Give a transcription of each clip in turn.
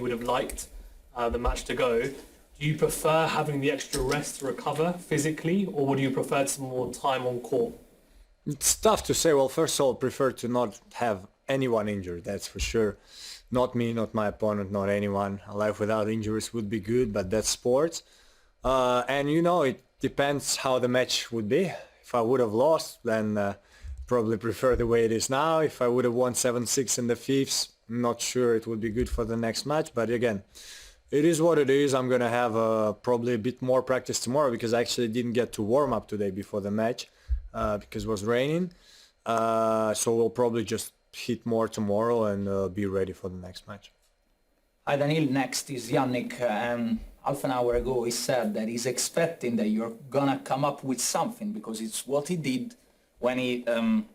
would have liked the match to go. Do you prefer having the extra rest to recover physically, or would you prefer some more time on court? It's tough to say. Well, first of all, prefer to not have anyone injured, that's for sure. Not me, not my opponent, not anyone. A life without injuries would be good, but that's sports. And you know, it depends how the match would be. If I would have lost, then probably prefer the way it is now. If I would have won 7-6 in the fifths, I'm not sure it would be good for the next match. But again, it is what it is. I'm going to have probably a bit more practice tomorrow because I actually didn't get to warm up today before the match because it was raining. So we'll probably just hit more tomorrow and be ready for the next match. Hi Daniil, next is Yannick. Half an hour ago he said that he's expecting that you're gonna come up with something because it's what he did when he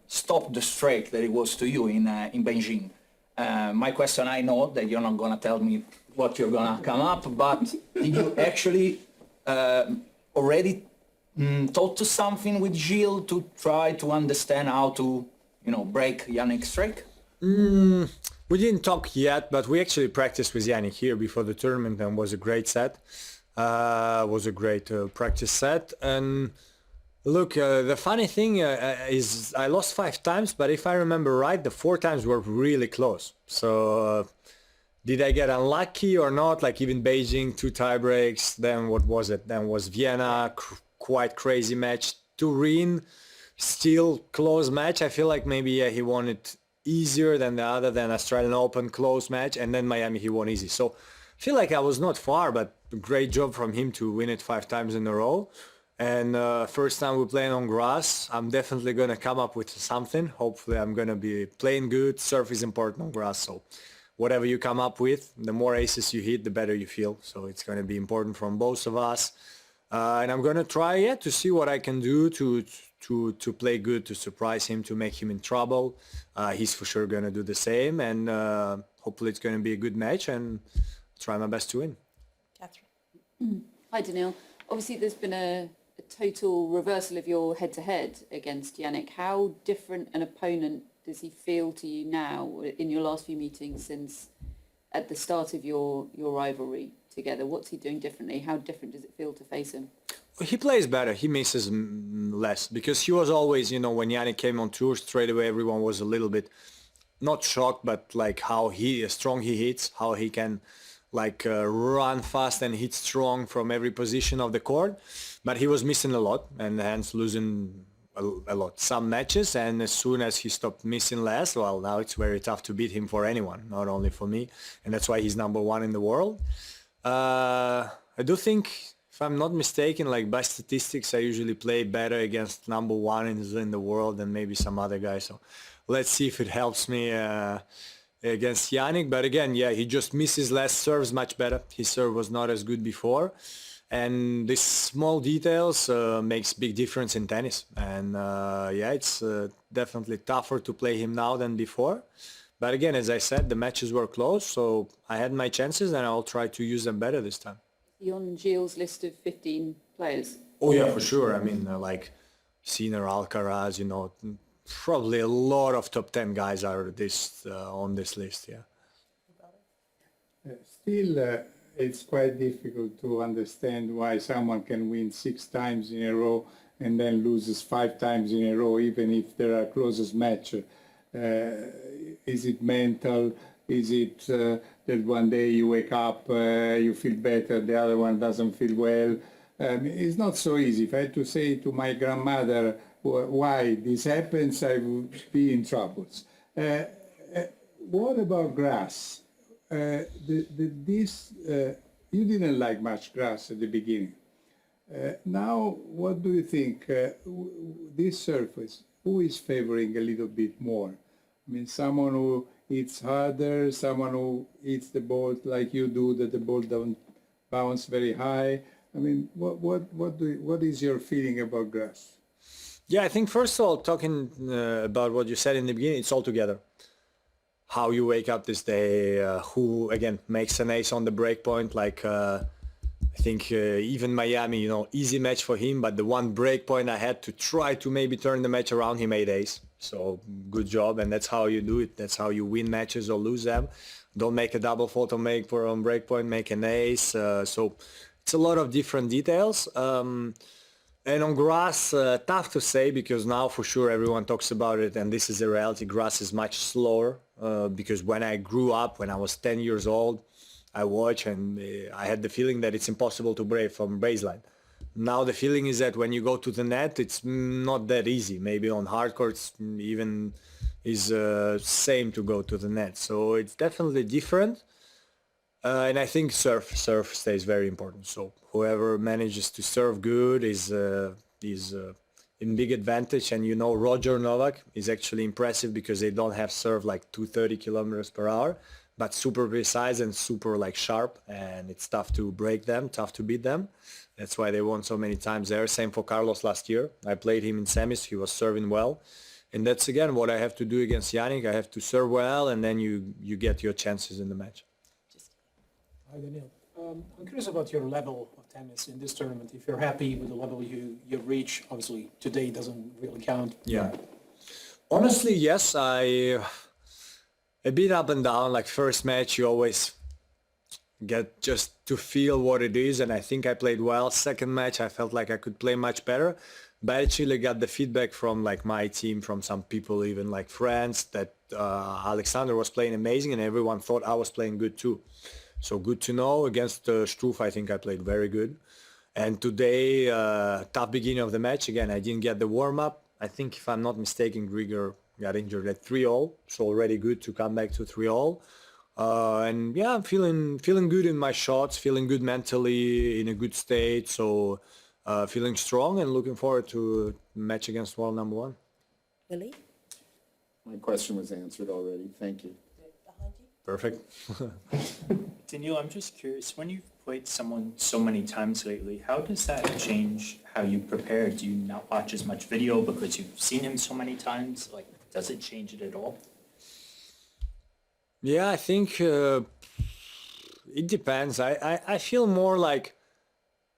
stopped the streak that it was to you in Beijing. My question, I know that you're not gonna tell me what you're gonna come up, but did you actually already talk to something with Gilles to try to understand how to, break Yannick's streak? We didn't talk yet, but we actually practiced with Yannick here before the tournament and was a great set. Was a great practice set. And look, the funny thing is I lost 5 times, but if I remember right, the 4 times were really close. So did I get unlucky or not? Like even Beijing, 2 tie breaks. Then what was it? Then was Vienna, quite crazy match. Turin, still close match. I feel like maybe he won it easier than the other, than Australian Open, close match, and then Miami he won easy. So I feel like I was not far, but great job from him to win it 5 times in a row. And first time we're playing on grass, I'm definitely going to come up with something. Hopefully I'm going to be playing good. Surf is important on grass, so whatever you come up with, the more aces you hit, the better you feel. So it's going to be important from both of us. And I'm going to try to see what I can do to play good, to surprise him, to make him in trouble. He's for sure going to do the same, and hopefully it's going to be a good match and try my best to win. Catherine. Hi Daniil. Obviously there's been a total reversal of your head-to-head against Yannick. How different an opponent does he feel to you now in your last few meetings since at the start of your rivalry together? What's he doing differently? How different does it feel to face him? He plays better. He misses less because he was always, when Yannick came on tour, straight away everyone was a little bit not shocked, but like how strong he hits, how he can run fast and hit strong from every position of the court. But he was missing a lot and hence losing a lot some matches. And as soon as he stopped missing less, well, now it's very tough to beat him for anyone, not only for me. And that's why he's number 1 in the world. I do think, if I'm not mistaken, by statistics, I usually play better against number 1 in the world than maybe some other guy. So let's see if it helps me against Yannick. But again, he just misses less, serves much better. His serve was not as good before. And these small details makes big difference in tennis. And it's definitely tougher to play him now than before. But again, as I said, the matches were close, so I had my chances and I'll try to use them better this time. Is he on Gilles' list of 15 players? Oh yeah, for sure. I mean, Sinner, Alcaraz, probably a lot of top 10 guys are on this list, yeah. Still, it's quite difficult to understand why someone can win 6 times in a row and then loses 5 times in a row, even if there are closest match. Is it mental? Is it that one day you wake up, you feel better, the other one doesn't feel well? It's not so easy. If I had to say to my grandmother why this happens, I would be in troubles. What about grass? You didn't like much grass at the beginning. Now, what do you think? This surface, who is favoring a little bit more? I mean, someone who hits harder, someone who hits the ball like you do, that the ball don't bounce very high. I mean, what is your feeling about grass? Yeah, I think first of all, talking about what you said in the beginning, it's all together. How you wake up this day, who, again, makes an ace on the break point, I think even Miami, easy match for him, but the one break point I had to try to maybe turn the match around, he made ace. So good job, and that's how you do it. That's how you win matches or lose them. don't make a double fault on break point, make an ace. So it's a lot of different details. And on grass, tough to say because now for sure everyone talks about it and this is the reality. Grass is much slower because when I grew up, when I was 10 years old, I watched and I had the feeling that it's impossible to break from baseline. Now the feeling is that when you go to the net, it's not that easy. Maybe on hard courts even is same to go to the net. So it's definitely different. And I think serve stays very important. So whoever manages to serve good is in big advantage. And you know Roger Novak is actually impressive because they don't have serve like 230 kilometers per hour, but super precise and super like sharp. And it's tough to break them, tough to beat them. That's why they won so many times there. Same for Carlos last year. I played him in semis. He was serving well. And that's again what I have to do against Yannick. I have to serve well and then you get your chances in the match. Hi, Daniil. I'm curious about your level of tennis in this tournament. If you're happy with the level you've reached, obviously today doesn't really count. Yeah. Honestly, yes. A bit up and down. Like first match, you always get just to feel what it is, and I think I played well. Second match, I felt like I could play much better. But I actually got the feedback from like my team, from some people, even like friends, that Alexander was playing amazing, and everyone thought I was playing good too. So good to know. Against Struff, I think I played very good. And today, tough beginning of the match. Again, I didn't get the warm-up. I think, if I'm not mistaken, Grigor got injured at 3-all. So already good to come back to 3-all. And yeah, I'm feeling good in my shots, feeling good mentally, in a good state. So feeling strong and looking forward to a match against world number one. Willie? My question was answered already. Thank you. Behind you? Perfect. Daniil, I'm just curious, when you've played someone so many times lately, how does that change how you prepare? Do you not watch as much video because you've seen him so many times? Like, does it change it at all? Yeah, I think it depends. I feel more like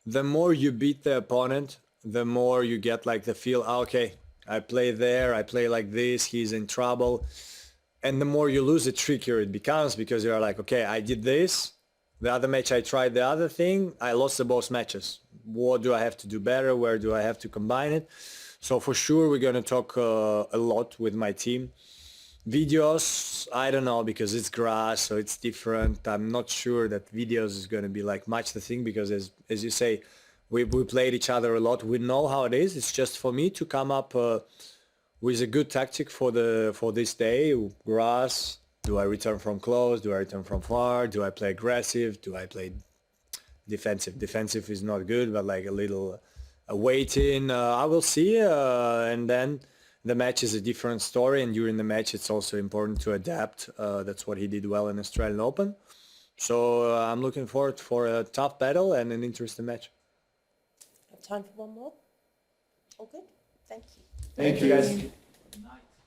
the more you beat the opponent, the more you get like the feel, okay, I play there, I play like this, he's in trouble. And the more you lose, the trickier it becomes because you're like, okay, I did this. The other match I tried the other thing. I lost the both matches. What do I have to do better? Where do I have to combine it? So for sure, we're going to talk a lot with my team. Videos, I don't know, because it's grass, so it's different. I'm not sure that videos is going to be like much the thing because as you say, we played each other a lot. We know how it is. It's just for me to come up with a good tactic for this day. Grass, do I return from close? Do I return from far? Do I play aggressive? Do I play defensive? Defensive is not good, but like a little waiting. I will see. And then the match is a different story. And during the match, it's also important to adapt. That's what he did well in Australian Open. So I'm looking forward for a tough battle and an interesting match. Have time for one more? All good? Thank you. Thank you, guys.